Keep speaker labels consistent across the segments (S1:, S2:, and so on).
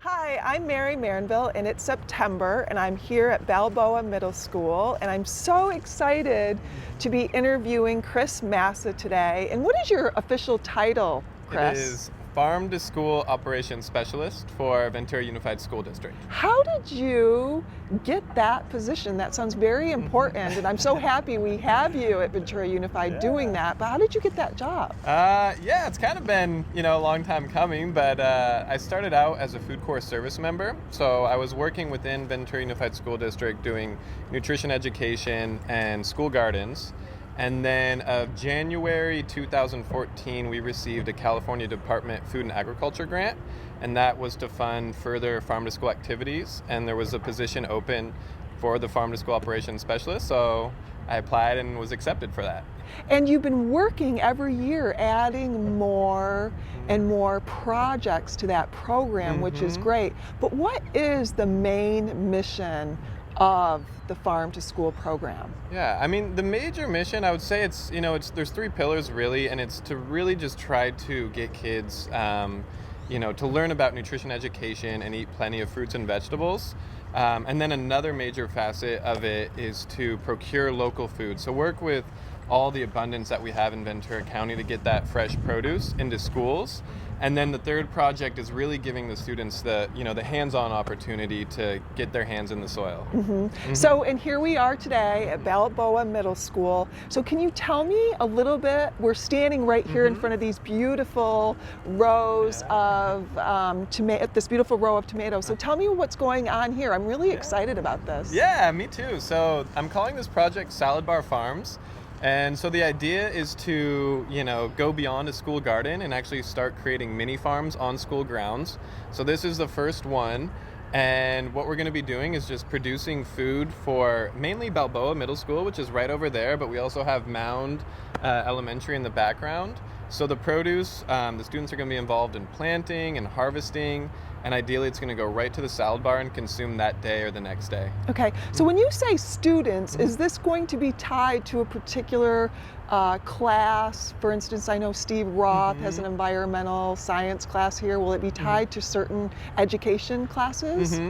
S1: Hi, I'm Mary Marinville, and it's September, and I'm here at Balboa Middle School, and I'm so excited to be interviewing Chris Massa today. And what is your official title,
S2: It
S1: Chris?
S2: is Farm to School Operations Specialist for Ventura Unified School District.
S1: How did you get that position? That sounds very important, and I'm so happy we have you at Ventura Unified doing that. But how did you get that job?
S2: Yeah, it's kind of been, a long time coming, but I started out as a food corps service member. So I was working within Ventura Unified School District doing nutrition education and school gardens. And then of January 2014, we received a California Department Food and Agriculture grant, and that was to fund further farm to school activities. And there was a position open for the farm to school operations specialist, so I applied and was accepted for that.
S1: And you've been working every year adding more and more projects to that program, which is great. But what is the main mission of the Farm to School program?
S2: Yeah, I mean, the major mission, I would say there's three pillars really, and it's to really just try to get kids, to learn about nutrition education and eat plenty of fruits and vegetables. And then another major facet of it is to procure local food. So work with all the abundance that we have in Ventura County to get that fresh produce into schools. And then the third project is really giving the students the hands-on opportunity to get their hands in the soil.
S1: So, and here we are today at Balboa Middle School. So can you tell me a little bit, we're standing right here in front of these beautiful rows of this beautiful row of tomatoes. So tell me what's going on here. I'm really excited about this.
S2: Yeah, me too. So I'm calling this project Salad Bar Farms. And so the idea is to, go beyond a school garden and actually start creating mini farms on school grounds. So this is the first one. And what we're going to be doing is just producing food for mainly Balboa Middle School, which is right over there, but we also have Mound Elementary in the background. So the produce, the students are going to be involved in planting and harvesting, and ideally it's going to go right to the salad bar and consume that day or the next day.
S1: Okay, so when you say students, is this going to be tied to a particular class? For instance, I know Steve Roth has an environmental science class here. Will it be tied to certain education classes?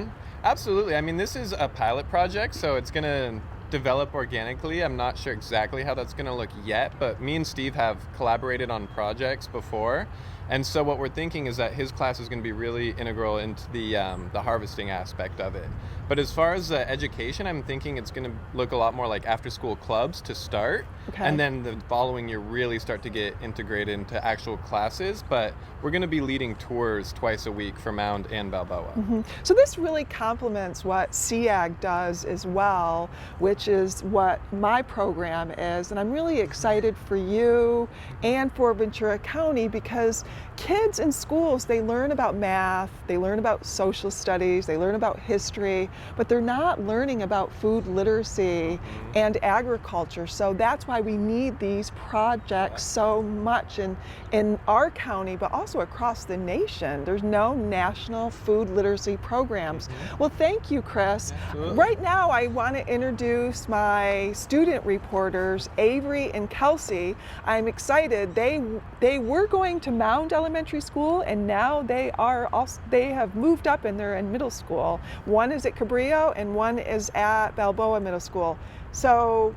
S2: Absolutely. I mean, this is a pilot project, so it's going to develop organically. I'm not sure exactly how that's going to look yet, but me and Steve have collaborated on projects before. And so what we're thinking is that his class is going to be really integral into the harvesting aspect of it. But as far as education, I'm thinking it's going to look a lot more like after-school clubs to start.
S1: Okay.
S2: And then the following year really start to get integrated into actual classes. But we're going to be leading tours twice a week for Mound and Balboa.
S1: So this really complements what Seeag does as well, which is what my program is. And I'm really excited for you and for Ventura County because kids in schools, they learn about math, they learn about social studies, they learn about history, but they're not learning about food literacy and agriculture. So that's why we need these projects so much in our county, but also across the nation. There's no national food literacy programs. Well, thank you, Chris.
S2: Absolutely.
S1: Right now, I want to introduce my student reporters, Avery and Kelsey. I'm excited. They were going to Mound Elementary School, and now they have moved up and they're in middle school. One is at Cabrillo and one is at Balboa Middle School. So,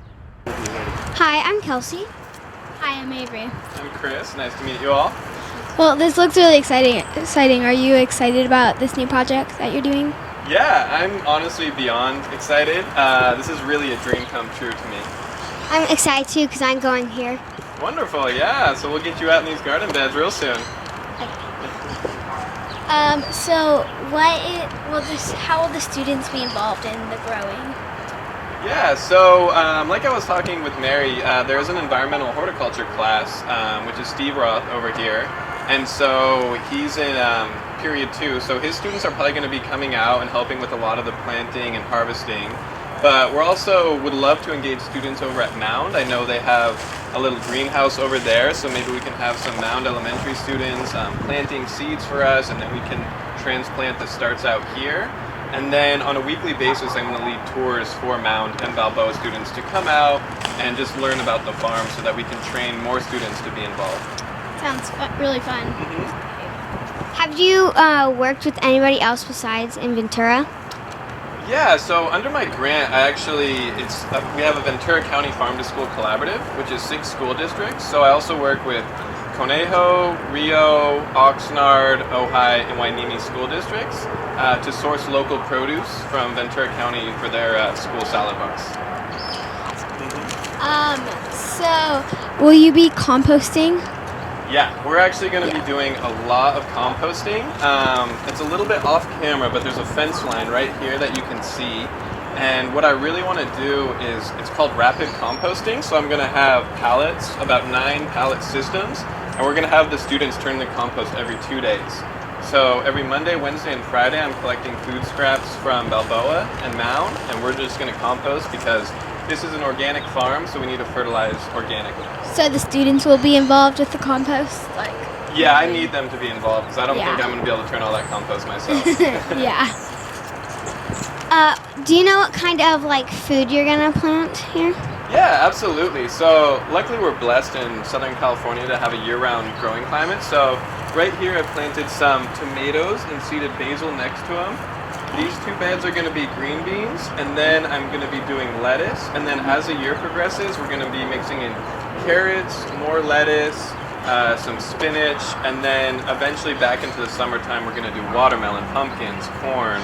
S3: Hi, I'm Kelsey.
S4: Hi, I'm Avery.
S2: I'm Chris. Nice to meet you all.
S3: Well, this looks really exciting. Are you excited about this new project that you're doing?
S2: Yeah, I'm honestly beyond excited. This is really a dream come true to me.
S4: I'm excited too because I'm going here.
S2: Wonderful, yeah. So we'll get you out in these garden beds real soon.
S4: So how will the students be involved in the growing?
S2: Yeah, so like I was talking with Mary, there's an environmental horticulture class, which is Steve Roth over here. And so he's in period 2, so his students are probably going to be coming out and helping with a lot of the planting and harvesting. But we're also would love to engage students over at Mound. I know they have a little greenhouse over there, so maybe we can have some Mound Elementary students planting seeds for us, and then we can transplant the starts out here. And then on a weekly basis, I'm going to lead tours for Mound and Balboa students to come out and just learn about the farm so that we can train more students to be involved.
S4: Sounds really fun.
S3: How
S4: Have you worked with anybody else besides in Ventura?
S2: Yeah, so under my grant, we have a Ventura County Farm to School Collaborative, which is 6 school districts. So I also work with Conejo, Rio, Oxnard, Ojai, and Wainimi school districts to source local produce from Ventura County for their school salad bars.
S3: So will you be composting?
S2: Yeah, we're actually going to be doing a lot of composting. It's a little bit off camera, but there's a fence line right here that you can see. And what I really want to do is, it's called rapid composting. So I'm going to have pallets, about 9 pallet systems, and we're going to have the students turn the compost every 2 days. So every Monday, Wednesday, and Friday, I'm collecting food scraps from Balboa and Mound, and we're just going to compost because this is an organic farm, so we need to fertilize organically.
S3: So the students will be involved with the compost?
S2: Yeah, I need them to be involved because I don't
S3: Yeah.
S2: think I'm going to be able to turn all that compost myself.
S3: Yeah.
S4: Do you know what kind of food you're gonna plant here?
S2: Yeah, absolutely. So luckily we're blessed in Southern California to have a year-round growing climate. So right here I've planted some tomatoes and seeded basil next to them. These 2 beds are going to be green beans, and then I'm going to be doing lettuce. And then as the year progresses, we're going to be mixing in carrots, more lettuce, some spinach, and then eventually back into the summertime we're going to do watermelon, pumpkins, corn,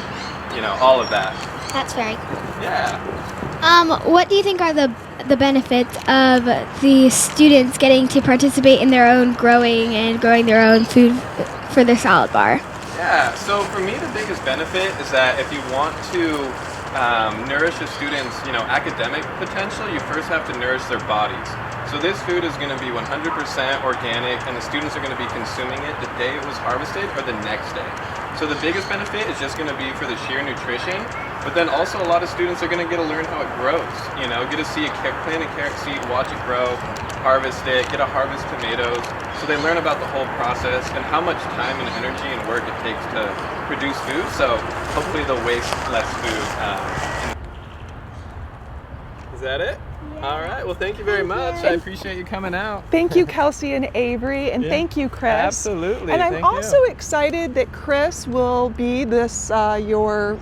S2: all of that.
S3: That's very cool.
S2: Yeah.
S3: What do you think are the benefits of the students getting to participate in their own growing and growing their own food for their salad bar?
S2: Yeah, so for me the biggest benefit is that if you want to nourish a student's academic potential, you first have to nourish their bodies. So this food is going to be 100% organic, and the students are going to be consuming it the day it was harvested or the next day. So the biggest benefit is just going to be for the sheer nutrition, but then also a lot of students are going to get to learn how it grows. Get to see plant a carrot seed, watch it grow, harvest it, get to harvest tomatoes. So they learn about the whole process and how much time and energy and work it takes to produce food. So hopefully they'll waste less food. Is that it? All right. Well, thank you very much. I appreciate you coming out.
S1: Thank you, Kelsey and Avery, and
S2: Yeah,
S1: thank you, Chris.
S2: absolutely.
S1: And I'm
S2: Thank
S1: also
S2: you.
S1: excited that Chris will be this your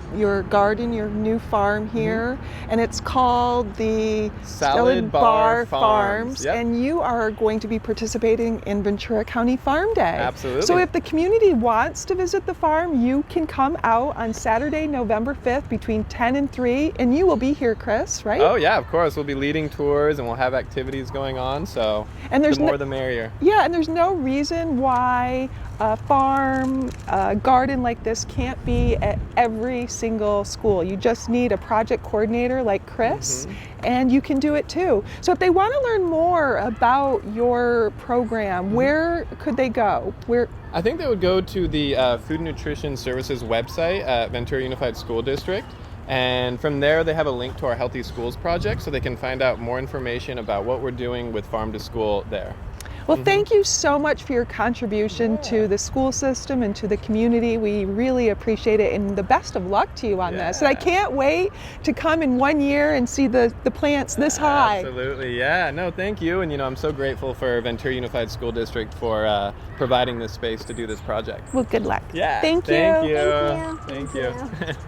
S1: garden, your new farm here, and it's called the
S2: Salad Bar Farms. Yep.
S1: and you are going to be participating in Ventura County Farm Day.
S2: Absolutely.
S1: So if the community wants to visit the farm, you can come out on Saturday, November 5th between 10 and 3, and you will be here, Chris, right?
S2: Oh yeah, of course. We'll be leading tours and we'll have activities going on. So
S1: And there's
S2: the more the merrier.
S1: Yeah, and there's no reason why a farm, a garden like this can't be at every single school. You just need a project coordinator like Chris, and you can do it too. So if they want to learn more about your program, where could they go?
S2: I think they would go to the Food and Nutrition Services website at Ventura Unified School District. And from there, they have a link to our Healthy Schools project, so they can find out more information about what we're doing with Farm to School there.
S1: Well, thank you so much for your contribution to the school system and to the community. We really appreciate it, and the best of luck to you on this. And I can't wait to come in 1 year and see the plants this high.
S2: Absolutely, yeah. No, thank you. And I'm so grateful for Ventura Unified School District for providing this space to do this project.
S1: Well, good luck.
S2: Yeah.
S1: Thank you.
S2: Thank you.
S4: Thank you.
S2: Thank you.